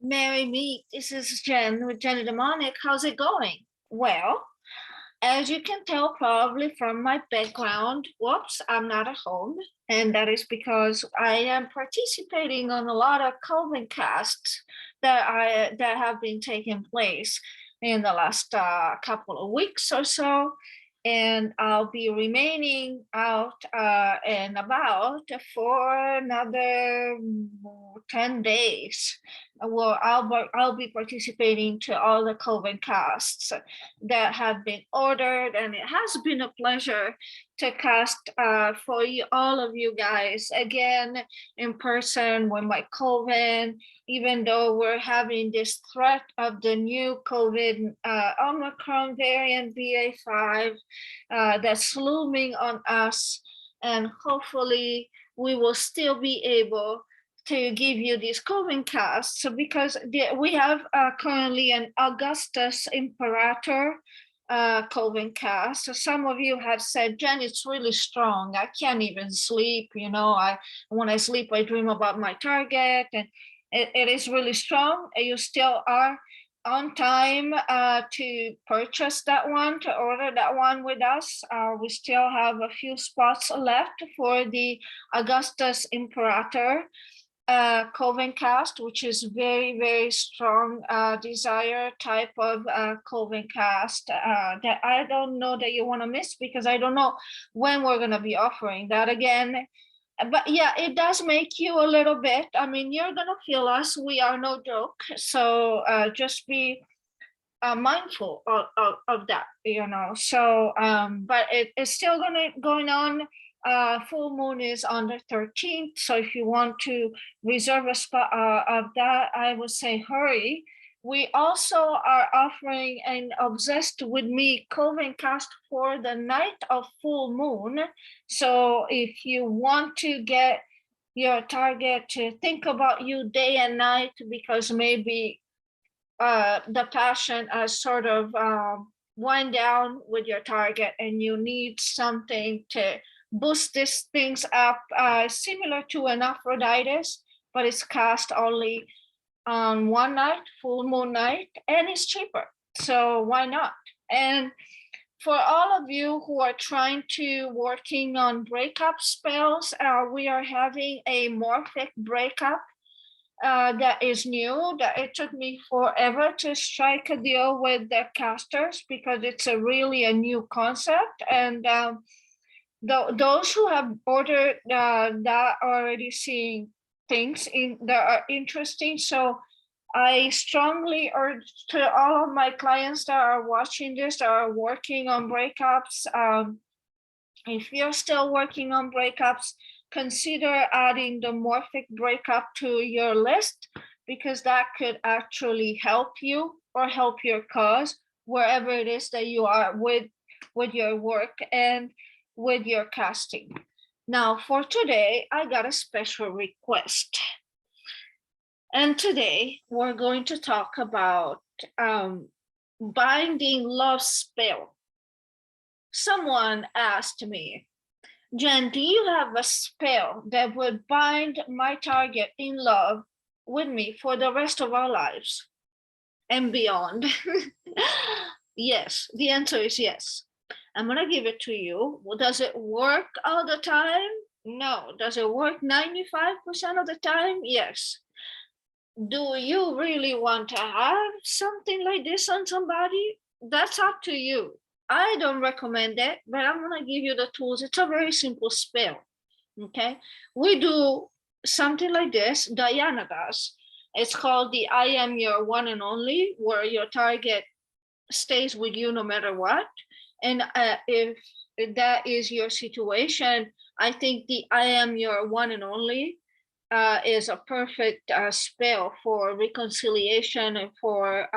Mary Meek, this is Jen with Jenny Demonic. How's it going? Well, as you can tell probably from my background, whoops, I'm not at home. And that is because I am participating on a lot of COVID casts that have been taking place in the last couple of weeks or so. And I'll be remaining out and about for another 10 days. Well, I'll be participating to all the COVID casts that have been ordered, and it has been a pleasure to cast for you, all of you guys again in person with my COVID, even though we're having this threat of the new COVID Omicron variant BA.5 that's looming on us, and hopefully we will still be able to give you these COVID casts. So because we have currently an Augustus Imperator COVID cast. So some of you have said, Jen, it's really strong. I can't even sleep. You know, when I sleep, I dream about my target, and it is really strong. You still are on time to purchase that one, to order that one with us. We still have a few spots left for the Augustus Imperator Coven cast, which is very, very strong desire type of Coven cast that I don't know that you want to miss, because I don't know when we're going to be offering that again. But yeah, it does make you a little bit, I mean, you're going to feel us. We are no joke. So just be mindful of that, you know. So, but it's still going on. Full moon is on the 13th. So if you want to reserve a spot of that, I would say hurry. We also are offering an Obsessed with Me Coven cast for the night of full moon. So if you want to get your target to think about you day and night, because maybe the passion has sort of wind down with your target and you need something to boost these things up, similar to an Aphrodite's, but it's cast only on one night, full moon night, and it's cheaper. So why not? And for all of you who are trying to working on breakup spells, we are having a morphic breakup that is new, that it took me forever to strike a deal with the casters, because it's really a new concept. And those who have ordered that are already seeing things that are interesting. So I strongly urge to all of my clients that are watching this, that are working on breakups, if you're still working on breakups, consider adding the morphic breakup to your list, because that could actually help you or help your cause wherever it is that you are with your work and with your casting. Now for today, I got a special request. And today we're going to talk about binding love spell. Someone asked me, Jen, do you have a spell that would bind my target in love with me for the rest of our lives and beyond? Yes, the answer is yes. I'm going to give it to you. Well, does it work all the time? No. Does it work 95% of the time? Yes. Do you really want to have something like this on somebody? That's up to you. I don't recommend it, but I'm going to give you the tools. It's a very simple spell. Okay. We do something like this. Diana does. It's called the I am your one and only, where your target stays with you no matter what. And if that is your situation, I think the I am your one and only is a perfect spell for reconciliation and for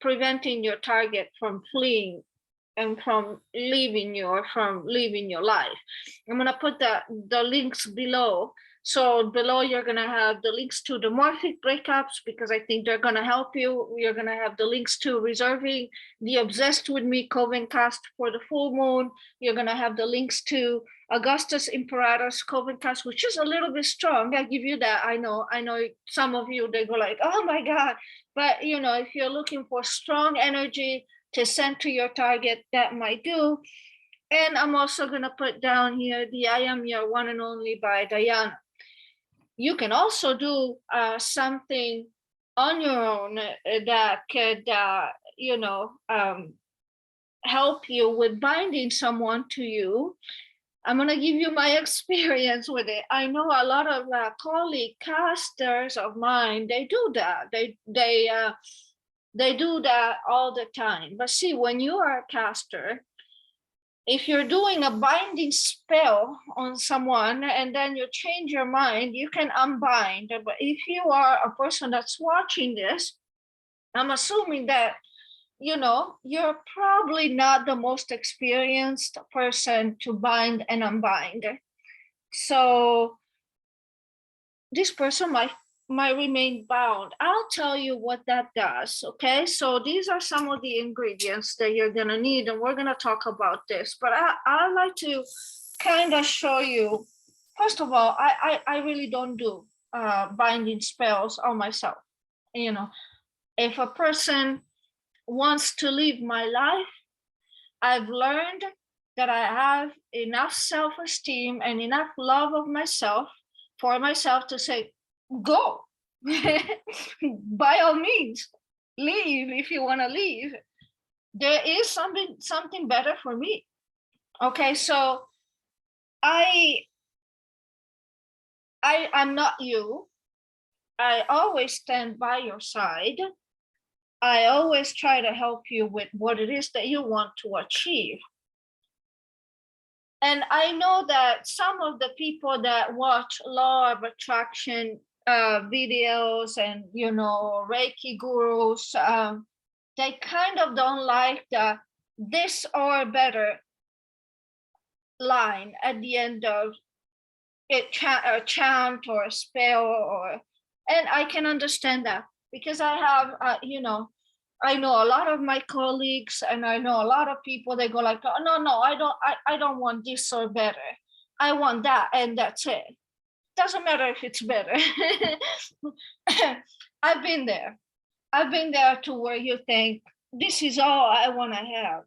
preventing your target from fleeing and from leaving you or from leaving your life. I'm going to put the links below. So below you're going to have the links to the morphic breakups, because I think they're going to help you. You're going to have the links to reserving the Obsessed with Me Coven cast for the full moon. You're going to have the links to Augustus Imperator's Coven cards, which is a little bit strong. I give you that. I know some of you, they go like, oh my God. But if you're looking for strong energy to send to your target, that might do. And I'm also gonna put down here the I Am Your One and Only by Diana. You can also do something on your own that could, help you with binding someone to you. I'm gonna give you my experience with it. I know a lot of colleague casters of mine. They do that. They do that all the time. But see, when you are a caster, if you're doing a binding spell on someone and then you change your mind, you can unbind. But if you are a person that's watching this, I'm assuming that you're probably not the most experienced person to bind and unbind. So this person might remain bound. I'll tell you what that does, okay? So these are some of the ingredients that you're gonna need, and we're gonna talk about this. But I like to kind of show you, first of all, I really don't do binding spells on myself. If a person wants to live my life, I've learned that I have enough self-esteem and enough love of myself for myself to say, go. By all means, leave if you want to leave. There is something better for me. Okay, so I'm not you. I always stand by your side. I always try to help you with what it is that you want to achieve. And I know that some of the people that watch Law of Attraction videos and, Reiki gurus, they kind of don't like the this or better line at the end of it, a chant or a spell, and I can understand that because I have, I know a lot of my colleagues and I know a lot of people, they go like, oh, no, I don't want this or better. I want that and that's it. Doesn't matter if it's better. I've been there. I've been there to where you think, this is all I want to have.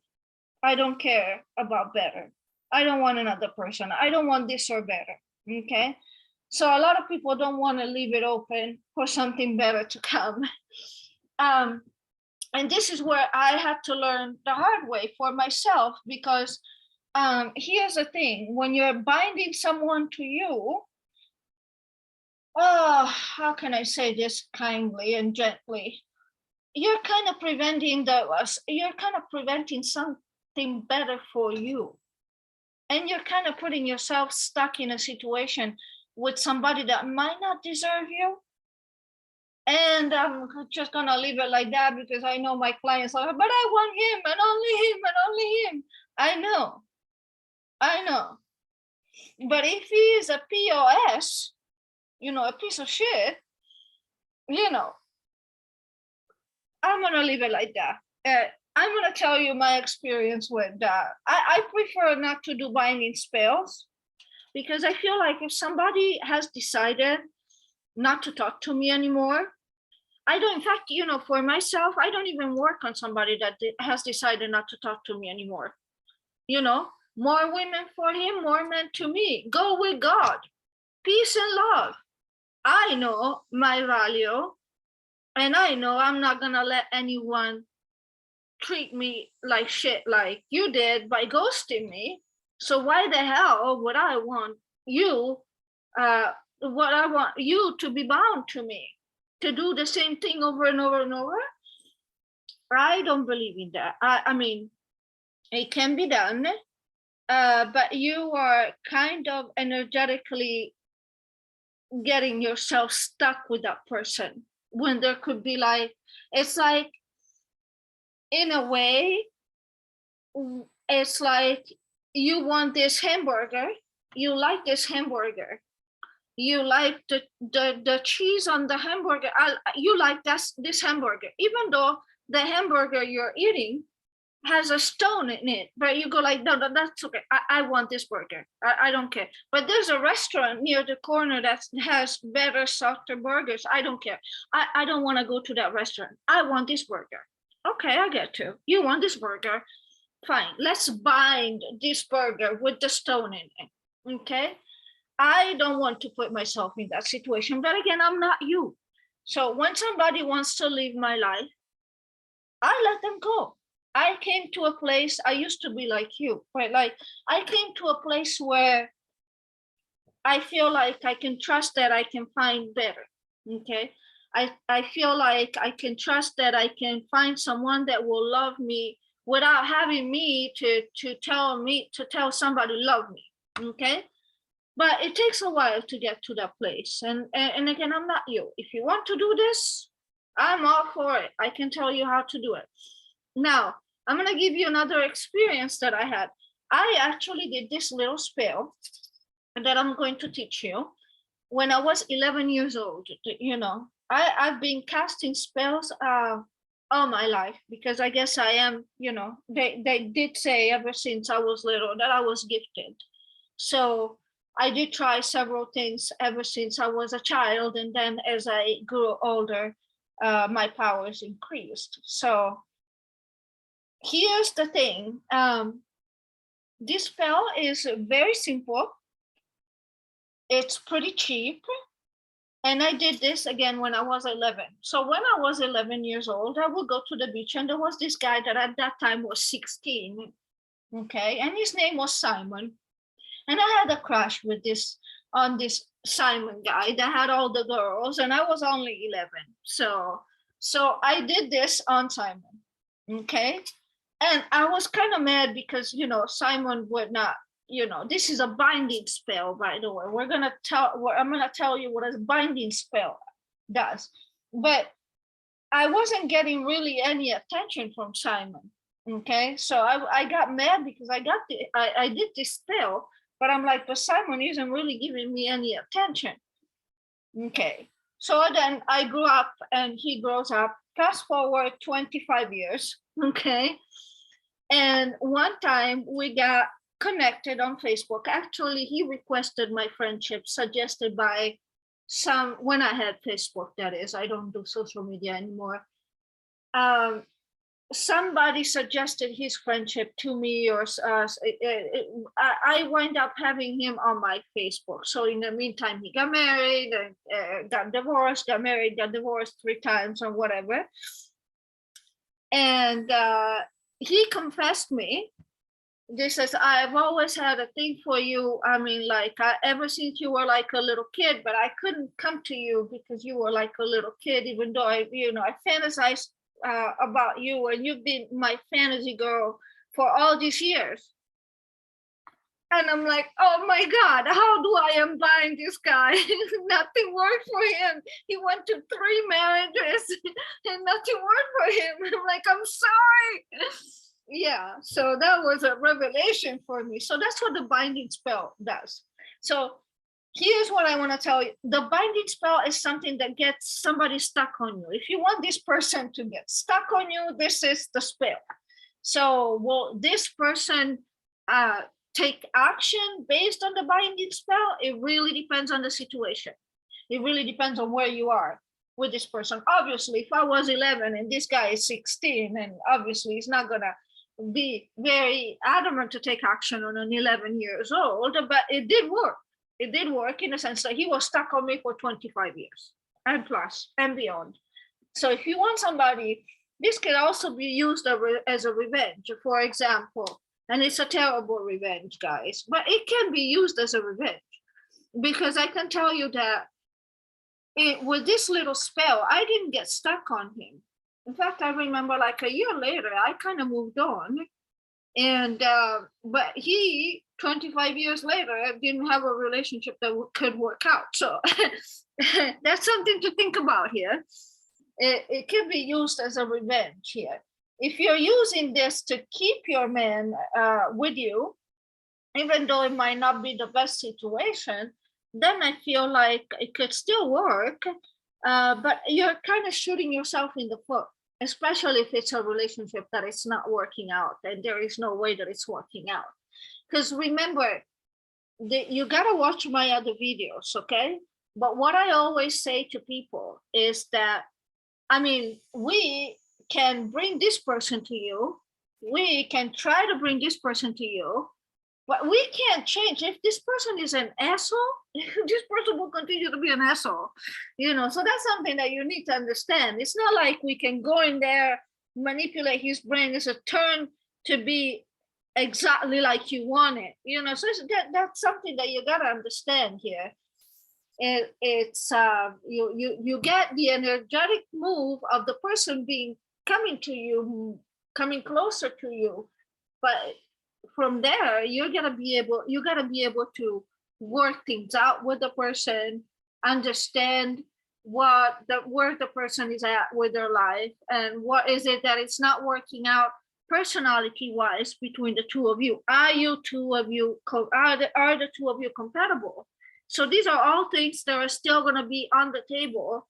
I don't care about better. I don't want another person. I don't want this or better. Okay. So a lot of people don't want to leave it open for something better to come. And this is where I had to learn the hard way for myself, because here's the thing: when you're binding someone to you, how can I say this kindly and gently? You're kind of preventing something better for you, and you're kind of putting yourself stuck in a situation with somebody that might not deserve you. And I'm just gonna leave it like that because I know my clients are, but I want him and only him and only him. I know. But if he is a POS, a piece of shit, I'm gonna leave it like that. I'm gonna tell you my experience with that. I prefer not to do binding spells because I feel like if somebody has decided not to talk to me anymore, I don't, in fact, for myself, I don't even work on somebody that has decided not to talk to me anymore. More women for him, more men to me. Go with God. Peace and love. I know my value, and I know I'm not gonna let anyone treat me like shit like you did by ghosting me. So why the hell would I want you, what I want you to be bound to me, to do the same thing over and over and over? I don't believe in that. I mean, it can be done, but you are kind of energetically getting yourself stuck with that person when there could be it's like, in a way, it's like you want this hamburger, you like this hamburger, you like the cheese on the hamburger, you like this hamburger, even though the hamburger you're eating has a stone in it, but you go like, no, that's okay. I want this burger. I don't care. But there's a restaurant near the corner that has better, softer burgers. I don't care. I don't want to go to that restaurant. I want this burger. Okay, I get to. You want this burger? Fine. Let's bind this burger with the stone in it. Okay. I don't want to put myself in that situation. But again, I'm not you. So when somebody wants to live my life, I let them go. I came to a place, I used to be like you, right? Like I came to a place where I feel like I can trust that I can find better. Okay. I feel like I can trust that I can find someone that will love me without having me to tell somebody love me. Okay. But it takes a while to get to that place. And again, I'm not you. If you want to do this, I'm all for it. I can tell you how to do it. Now, I'm going to give you another experience that I had. I actually did this little spell that I'm going to teach you when I was 11 years old. You know, I've been casting spells all my life because I guess I am, you know, they did say ever since I was little that I was gifted. So I did try several things ever since I was a child. And then as I grew older, my powers increased. So here's the thing. This spell is very simple. It's pretty cheap. And I did this again when I was 11. So when I was 11 years old, I would go to the beach and there was this guy that at that time was 16. Okay. And his name was Simon. And I had a crush with this Simon guy that had all the girls, and I was only 11. So I did this on Simon. Okay. And I was kind of mad because, you know, Simon would not, you know, this is a binding spell, by the way. I'm gonna tell you what a binding spell does. But I wasn't getting really any attention from Simon. Okay. So I got mad because I did this spell, but I'm like, but Simon isn't really giving me any attention. Okay. So then I grew up and he grows up. Fast forward 25 years. Okay. And one time we got connected on Facebook. Actually, he requested my friendship suggested by when I had Facebook, that is. I don't do social media anymore. Somebody suggested his friendship to me, or I wind up having him on my Facebook. So in the meantime, he got married, got divorced, got married, got divorced 3 times or whatever. And he confessed me. This says, I've always had a thing for you. I mean, like ever since you were like a little kid, but I couldn't come to you because you were like a little kid, even though I fantasized about you, and you've been my fantasy girl for all these years. And I'm like, oh my God, how do I unbind this guy? Nothing worked for him. He went to 3 marriages and nothing worked for him. I'm like, I'm sorry. Yeah, so that was a revelation for me. So that's what the binding spell does. So here's what I want to tell you. The binding spell is something that gets somebody stuck on you. If you want this person to get stuck on you, this is the spell. So will this person take action based on the binding spell? It really depends on the situation. It really depends on where you are with this person. Obviously, if I was 11 and this guy is 16, and obviously he's not going to be very adamant to take action on an 11 years old, but it did work. It did work in the sense that he was stuck on me for 25 years and plus and beyond. So if you want somebody, this can also be used as a revenge, for example, and it's a terrible revenge, guys, but it can be used as a revenge, because I can tell you that with this little spell, I didn't get stuck on him. In fact, I remember like a year later, I kind of moved on. And but he 25 years later didn't have a relationship that could work out. So that's something to think about here. It can be used as a revenge here. If you're using this to keep your man with you, even though it might not be the best situation, then I feel like it could still work. But you're kind of shooting yourself in the foot. especially if it's a relationship that is not working out and there is no way that it's working out. Because remember, you gotta watch my other videos, okay? But what I always say to people is that, I mean, we can bring this person to you, we can try to bring this person to you, but we can't change. If this person is an asshole, this person will continue to be an asshole, you know. So that's something that you need to understand. It's not like we can go in there, manipulate his brain. It's a turn to be exactly like you want it, you know. So that's something that you gotta understand here. It's you get the energetic move of the person being coming to you, coming closer to you, but from there you gotta be able to work things out with the person, understand where the person is at with their life, and what is it that it's not working out personality wise between the two of you. Are the two of you compatible? So these are all things that are still going to be on the table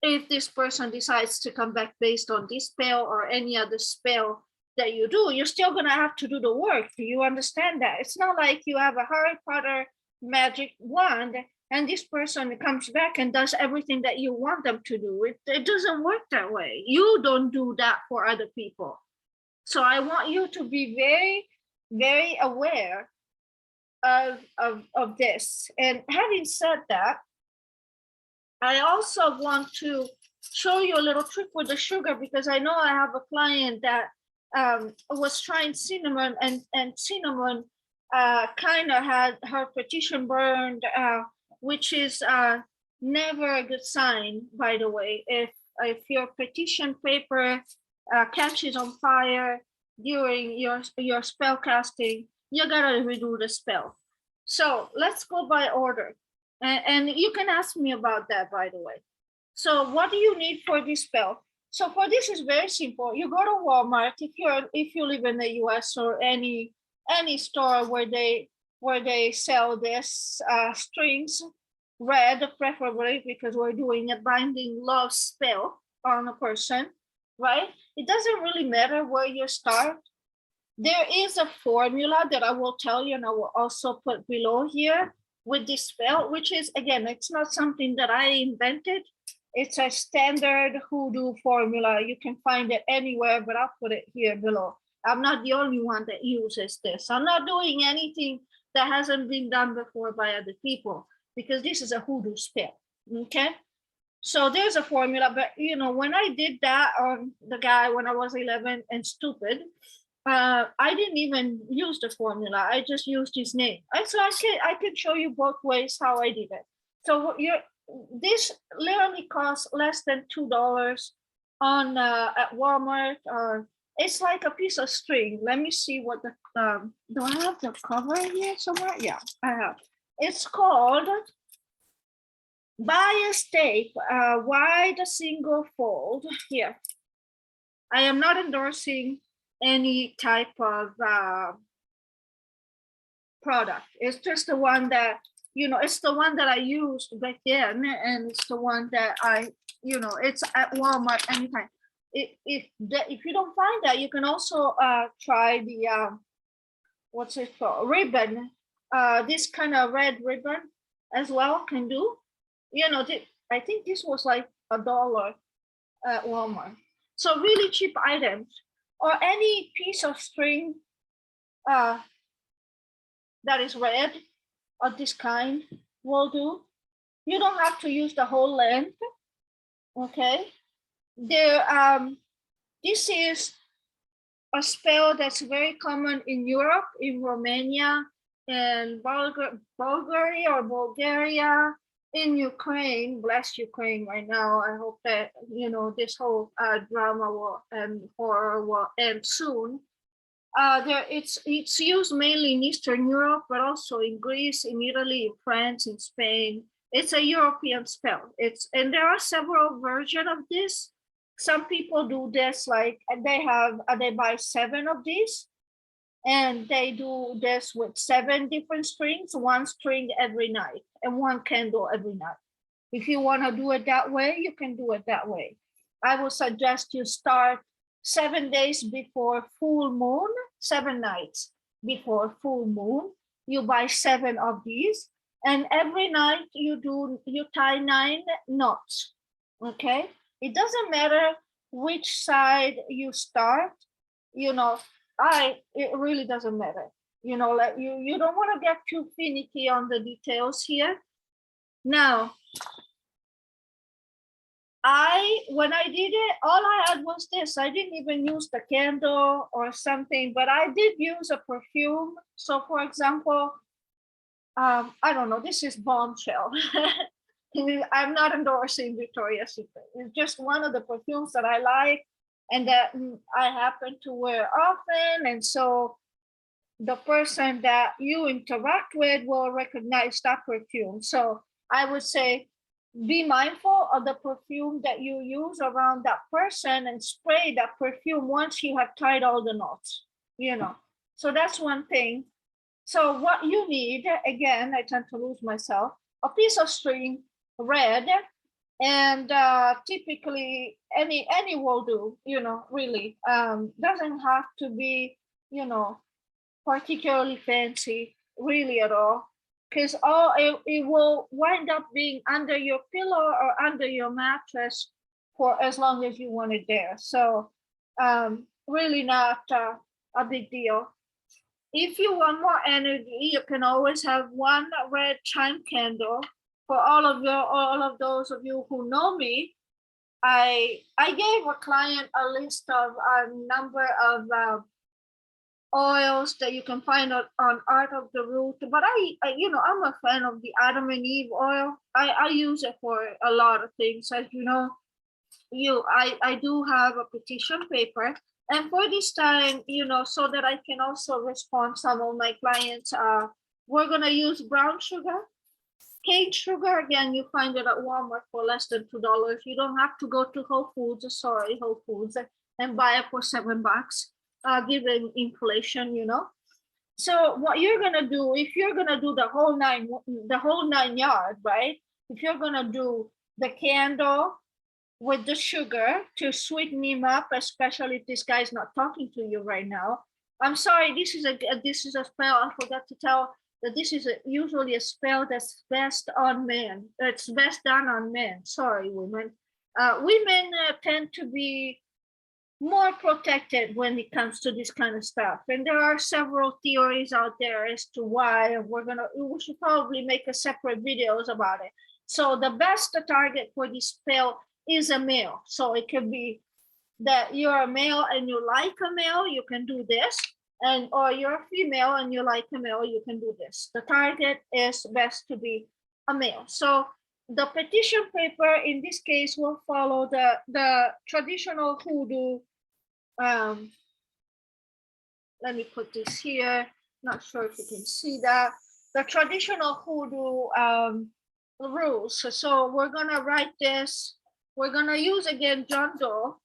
if this person decides to come back based on this spell or any other spell that you do. You're still going to have to do the work. Do you understand that? It's not like you have a Harry Potter magic wand and this person comes back and does everything that you want them to do. It doesn't work that way. You don't do that for other people. So I want you to be very, very aware of this. And having said that, I also want to show you a little trick with the sugar, because I know I have a client that was trying cinnamon, and cinnamon kind of had her petition burned, which is never a good sign, by the way. If your petition paper catches on fire during your spell casting, you gotta redo the spell. So let's go by order, and you can ask me about that, by the way. So what do you need for this spell? So for this is very simple. You go to Walmart if you live in the US, or any store where they sell this strings, red preferably, because we're doing a binding love spell on a person, right? It doesn't really matter where you start. There is a formula that I will tell you, and I will also put below here with this spell, which is, again, it's not something that I invented. It's a standard hoodoo formula. You can find it anywhere, but I'll put it here below. I'm not the only one that uses this. I'm not doing anything that hasn't been done before by other people, because this is a hoodoo spell, okay? So there's a formula, but you know, when I did that on the guy when I was 11 and stupid, I didn't even use the formula. I just used his name. So I can show you both ways how I did it. So this literally costs less than $2 on at Walmart. It's like a piece of string. Let me see what the do I have the cover here somewhere? Yeah, I have. It's called bias tape, wide single fold. Here, I am not endorsing any type of product. It's just the one that, you know, it's the one that I used back then, and it's the one that it's at Walmart anytime. If you don't find that, you can also try the what's it called, ribbon. This kind of red ribbon as well can do. You know, I think this was like $1 at Walmart. So really cheap items, or any piece of string that is red of this kind will do. You don't have to use the whole length, okay? This is a spell that's very common in Europe, in Romania, and Bulgaria, in Ukraine. Bless Ukraine right now. I hope that, you know, this whole drama and horror will end soon. It's used mainly in Eastern Europe, but also in Greece, in Italy, in France, in Spain. It's a European spell. And there are several versions of this. Some people do this like they buy 7 of these, and they do this with 7 different strings, 1 string every night, and 1 candle every night. If you want to do it that way, you can do it that way. I would suggest you start 7 days before full moon, 7 nights before full moon. You buy 7 of these, and every night you tie 9 knots. Okay, it doesn't matter which side you start. You know, it really doesn't matter. You know, like you don't want to get too finicky on the details here. Now, when I did it, all I had was this. I didn't even use the candle or something, but I did use a perfume. So for example, I don't know, this is Bombshell. I'm not endorsing Victoria's Secret. It's just one of the perfumes that I like and that I happen to wear often. And so the person that you interact with will recognize that perfume. So I would say be mindful of the perfume that you use around that person and spray that perfume once you have tied all the knots, you know. So that's one thing. So what you need, again, I tend to lose myself, a piece of string, red, and typically any will do, you know, really. Doesn't have to be, you know, particularly fancy, really at all, because it will wind up being under your pillow or under your mattress for as long as you want it there. So really not a big deal. If you want more energy, you can always have one red chime candle. For all of those of you who know me, I gave a client a list of a number of oils that you can find on Art of the Root, but you know, I'm a fan of the Adam and Eve oil. I use it for a lot of things. As you know, I do have a petition paper, and for this time, you know, so that I can also respond some of my clients, we're gonna use brown sugar. Cane sugar, again, you find it at Walmart for less than $2. You don't have to go to Whole Foods, and buy it for $7, given inflation, you know. So what you're gonna do, if you're gonna do the whole nine yard, right? If you're gonna do the candle with the sugar to sweeten him up, especially if this guy's not talking to you right now. I'm sorry, this is a spell. I forgot to tell that this is usually a spell that's best on men. It's best done on men. Sorry, women. Women tend to be more protected when it comes to this kind of stuff, and there are several theories out there as to why. We should probably make a separate videos about it. So the best target for this spell is a male. So it could be that you're a male and you like a male, you can do this, or you're a female and you like a male, you can do this. The target is best to be a male. So the petition paper in this case will follow the traditional hoodoo. Let me put this here. Not sure if you can see that. The traditional hoodoo rules. So we're gonna write this. We're gonna use again John Doe.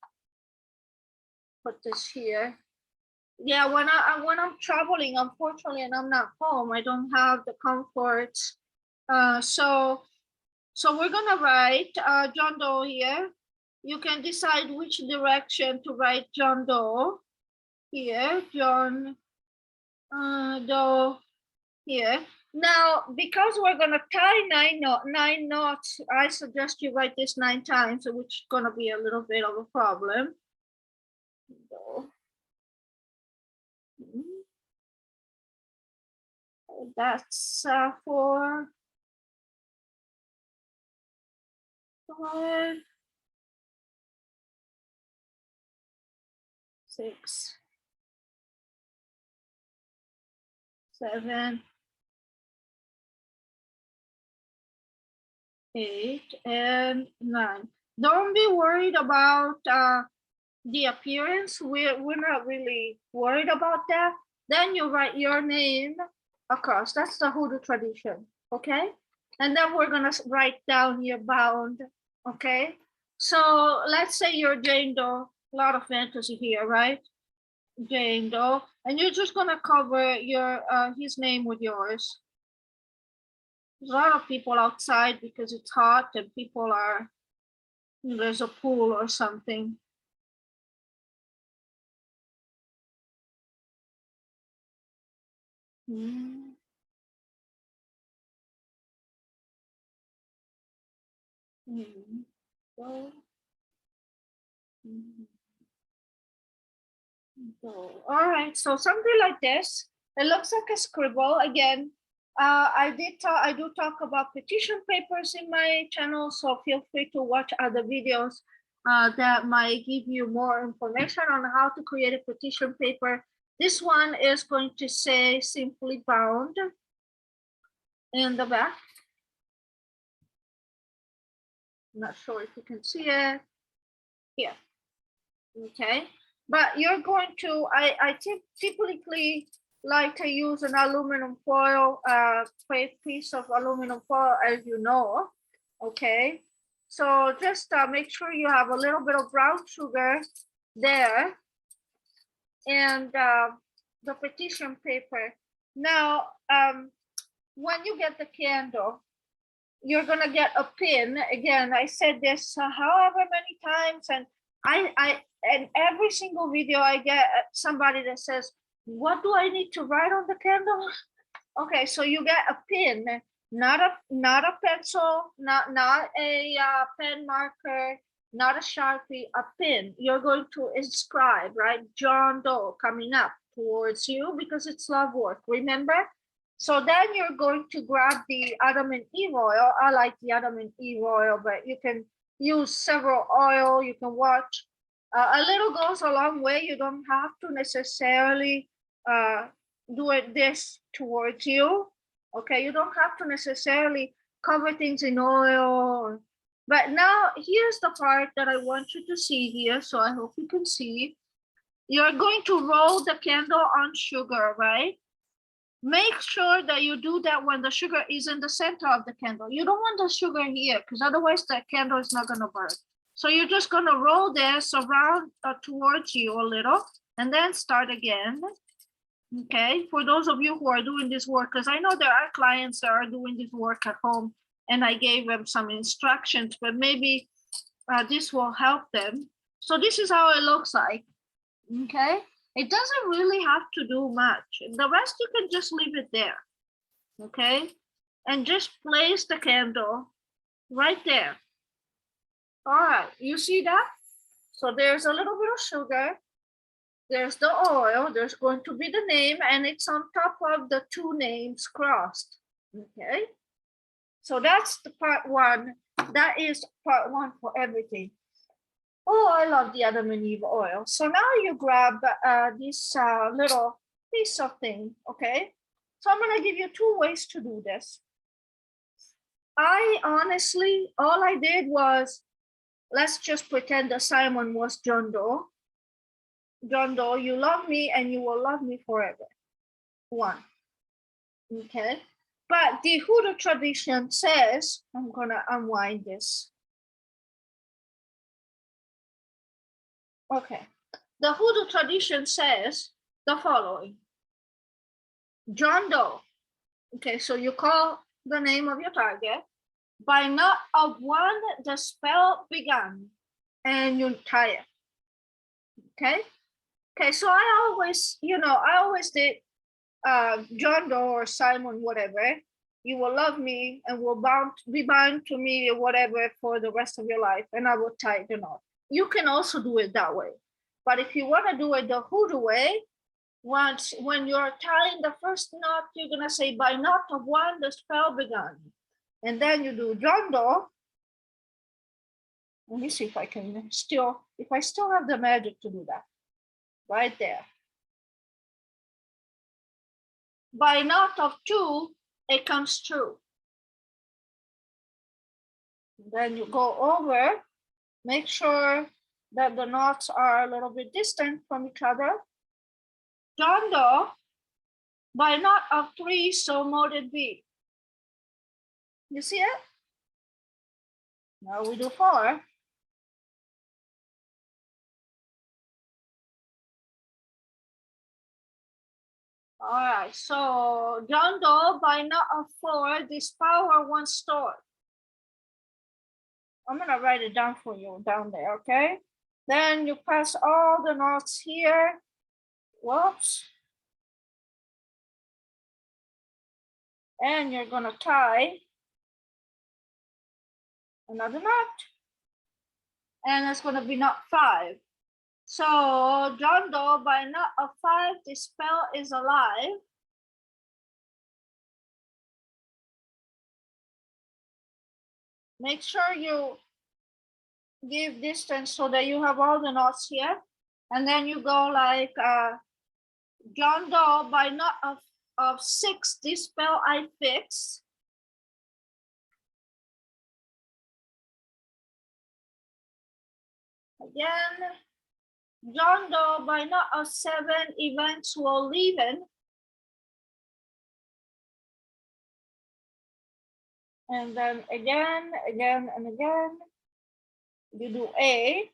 Put this here. Yeah, when I'm traveling, unfortunately, and I'm not home, I don't have the comforts. So we're gonna write John Doe here. You can decide which direction to write John Doe. Here, John Doe here. Now, because we're gonna tie 9 knots, I suggest you write this 9 times, which is gonna be a little bit of a problem. That's for 5, 6, 7, 8, and 9. Don't be worried about the appearance. We're not really worried about that. Then you write your name across. That's the hoodoo tradition, okay? And then we're gonna write down your bound, okay? So let's say you're Jane Doe. A lot of fantasy here, right? Jane Doe, and you're just gonna cover your his name with yours. There's a lot of people outside because it's hot and people are There's a pool or something. Mm. Mm. So, mm. So, all right, so something like this. It looks like a scribble. Again, I do talk about petition papers in my channel, so feel free to watch other videos that might give you more information on how to create a petition paper. This one is going to say simply bound in the back. I'm not sure if you can see it here. Okay, but you're going to, I typically like to use an aluminum foil, piece of aluminum foil, as you know. Okay, so just make sure you have a little bit of brown sugar there, and the petition paper. Now, when you get the candle, you're gonna get a pin. Again, I said this however many times, and and every single video I get somebody that says, "What do I need to write on the candle?" Okay, so you get a pin, not a pencil, not a pen marker, not a Sharpie, a pin. You're going to inscribe, right? John Doe coming up towards you because it's love work. Remember? So then you're going to grab the Adam and Eve oil. I like the Adam and Eve oil, but you can use several oil. You can watch. A little goes a long way. You don't have to necessarily do it this towards you. Okay, you don't have to necessarily cover things in oil. But now here's the part that I want you to see here. So I hope you can see. You're going to roll the candle on sugar, right? Make sure that you do that when the sugar is in the center of the candle. You don't want the sugar here because otherwise the candle is not going to burn. So you're just going to roll this around towards you a little and then start again. Okay, for those of you who are doing this work, because I know there are clients that are doing this work at home and I gave them some instructions, but maybe this will help them. So this is how it looks like. Okay, it doesn't really have to do much. The rest you can just leave it there. Okay, and just place the candle right there. All right, you see that? So there's a little bit of sugar. There's the oil, there's going to be the name, and it's on top of the two names crossed. Okay, so that's the part one. That is part one for everything. Oh, I love the Adam and Eve oil. So now you grab this little piece of thing. Okay, so I'm gonna give you two ways to do this. I honestly, all I did was, let's just pretend that Simon was John Doe. John Doe, you love me and you will love me forever. One. Okay. But the hoodoo tradition says, I'm gonna unwind this. Okay. The hoodoo tradition says the following. John Doe. Okay, so you call the name of your target. By knot of one, the spell began, and you tie it. Okay. Okay, so I always did John Doe or Simon, whatever. You will love me and will be bound to me or whatever for the rest of your life, and I will tie the knot. You can also do it that way. But if you want to do it the hoodoo way, when you're tying the first knot, you're gonna say, by knot of one, the spell began. And then you do John Doe. Let me see if I still have the magic to do that. Right there. By knot of two, it comes true. Then you go over, make sure that the knots are a little bit distant from each other. John Doe, by knot of three, so mote it be. You see it? Now we do four. All right, so John Doe, by knot of four, this power once stored. I'm gonna write it down for you down there, okay? Then you pass all the knots here. Whoops. And you're gonna tie another knot. And it's gonna be knot 5. So John Doe, by knot of 5, the spell is alive. Make sure you give distance so that you have all the knots here. And then you go like John Doe, by knot of 6, this spell I fix. Again, John Doe, by knot of 7, events will leaven. And then again, and again, you do 8.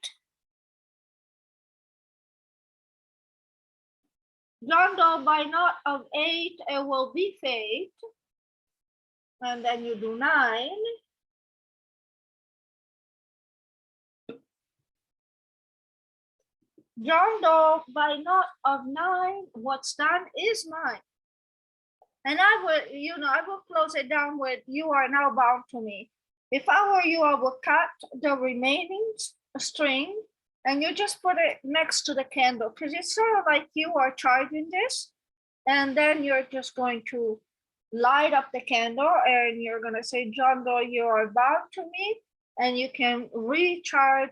John Doe, by knot of 8, it will be fate. And then you do 9. John Doe, by knot of 9, what's done is 9. And I will close it down with, you are now bound to me. If I were you, I would cut the remaining string and you just put it next to the candle, because it's sort of like you are charging this, and then you're just going to light up the candle and you're going to say, John Doe, you are bound to me. And you can recharge,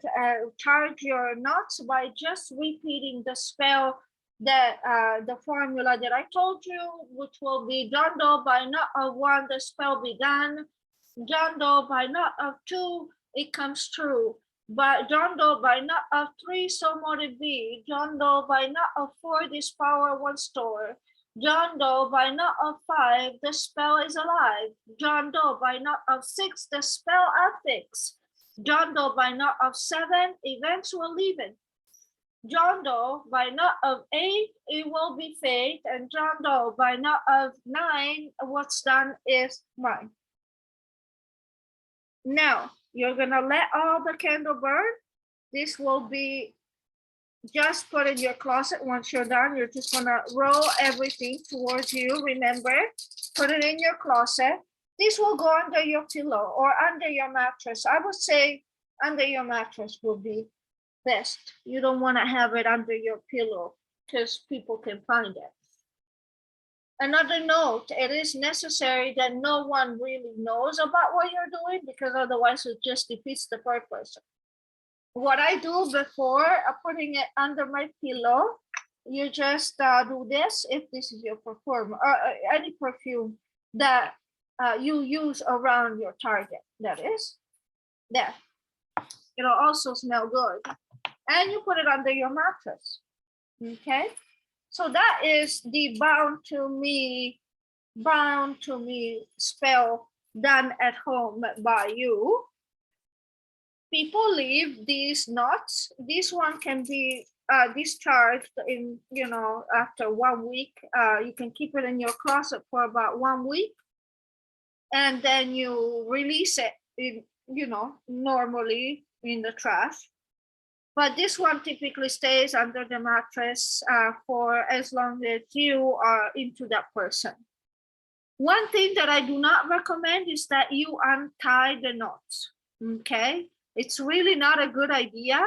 charge your knots by just repeating the spell that the formula that I told you, which will be John Doe, by knot of 1, the spell began. John Doe, by knot of 2, it comes true. But John Doe, by knot of 3, so mote it be. John Doe, by knot of 4, this power once stored. John Doe, by knot of 5, the spell is alive. John Doe, by knot of 6, the spell I fix. John Doe, by knot of 7, events will leaven. John Doe, by knot of 8, it will be fate. And John Doe, by knot of 9, what's done is mine. Now, you're gonna let all the candle burn. This will be just put in your closet. Once you're done, you're just gonna roll everything towards you. Remember, put it in your closet. This will go under your pillow or under your mattress. I would say under your mattress will be best. You don't want to have it under your pillow because people can find it. Another note, it is necessary that no one really knows about what you're doing, because otherwise it just defeats the purpose. What I do before putting it under my pillow, you just do this, if this is your perfume, or any perfume that you use around your target, that is, there. It'll also smell good. And you put it under your mattress, okay? So that is the bound to me spell done at home by you. People leave these knots. This one can be discharged in, after 1 week. You can keep it in your closet for about 1 week. And then you release it, in, normally in the trash. But this one typically stays under the mattress for as long as you are into that person. One thing that I do not recommend is that you untie the knots, okay? It's really not a good idea.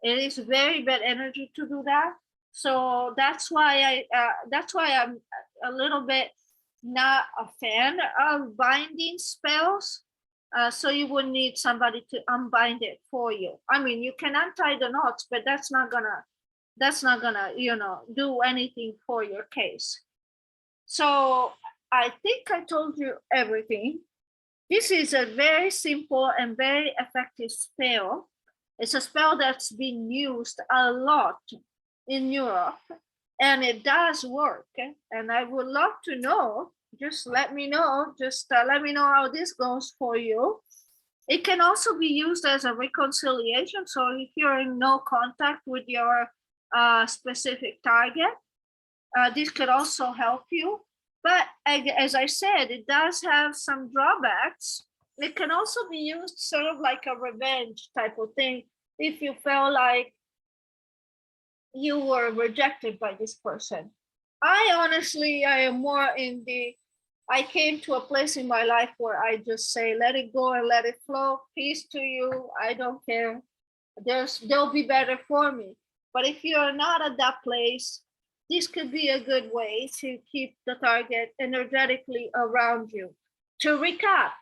It is very bad energy to do that. So that's why I'm a little bit not a fan of binding spells. So you would need somebody to unbind it for you. I mean, you can untie the knots, but that's not gonna, do anything for your case. So I think I told you everything. This is a very simple and very effective spell. It's a spell that's been used a lot in Europe, and it does work. And I would love to know, just let me know, let me know how this goes for you. It can also be used as a reconciliation. So if you're in no contact with your specific target, this could also help you. But as I said, it does have some drawbacks. it can also be used sort of like a revenge type of thing. If you felt like you were rejected by this person. I am more in the, I came to a place in my life where I just say, let it go and let it flow. Peace to you. I don't care. There'll be better for me. But if you're not at that place, this could be a good way to keep the target energetically around you. To recap,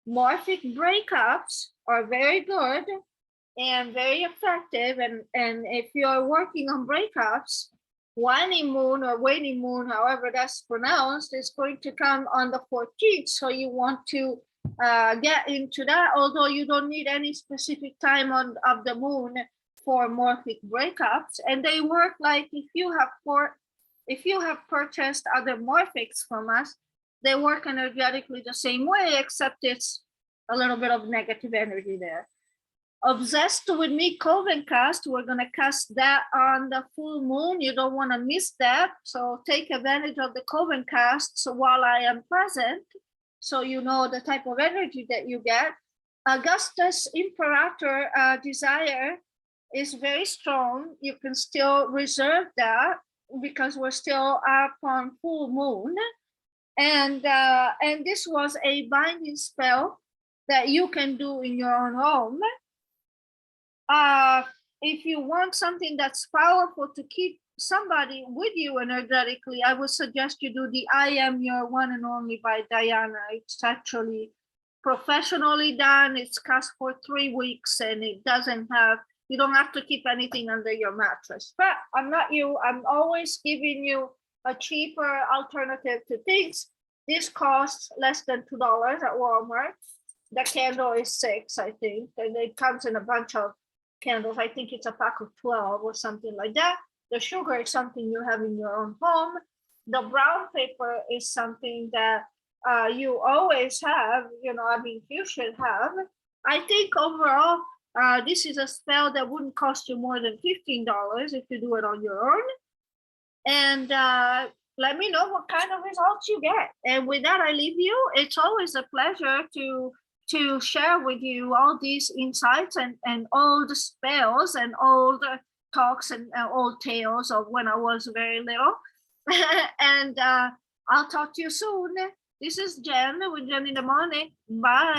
morphic breakups are very good and very effective. And if you're working on breakups, waning moon or waning moon, however that's pronounced, is going to come on the 14th. So you want to get into that, although you don't need any specific time of the moon for morphic breakups. And they work like if you have purchased other morphics from us, they work energetically the same way, except it's a little bit of negative energy there. Obsessed with Me Coven cast, we're going to cast that on the full moon. You don't want to miss that. So take advantage of the Coven cast so while I am present, so you know the type of energy that you get. Augustus Imperator desire is very strong. You can still reserve that because we're still up on full moon. And this was a binding spell that you can do in your own home. If you want something that's powerful to keep somebody with you energetically, I would suggest you do the I Am Your One and Only by Diana. It's actually professionally done. It's cast for 3 weeks and it doesn't have, you don't have to keep anything under your mattress. But I'm not you. I'm always giving you a cheaper alternative to things. This costs less than $2 at Walmart. The candle is $6, I think, and it comes in a bunch of candles. I think it's a pack of 12 or something like that. The sugar is something you have in your own home. The brown paper is something that you always have, you should have. I think overall, this is a spell that wouldn't cost you more than $15 if you do it on your own. And let me know what kind of results you get. And with that, I leave you. It's always a pleasure to share with you all these insights and all the spells and all the talks and old tales of when I was very little. And I'll talk to you soon. This is Jen with Jen in the Morning. Bye.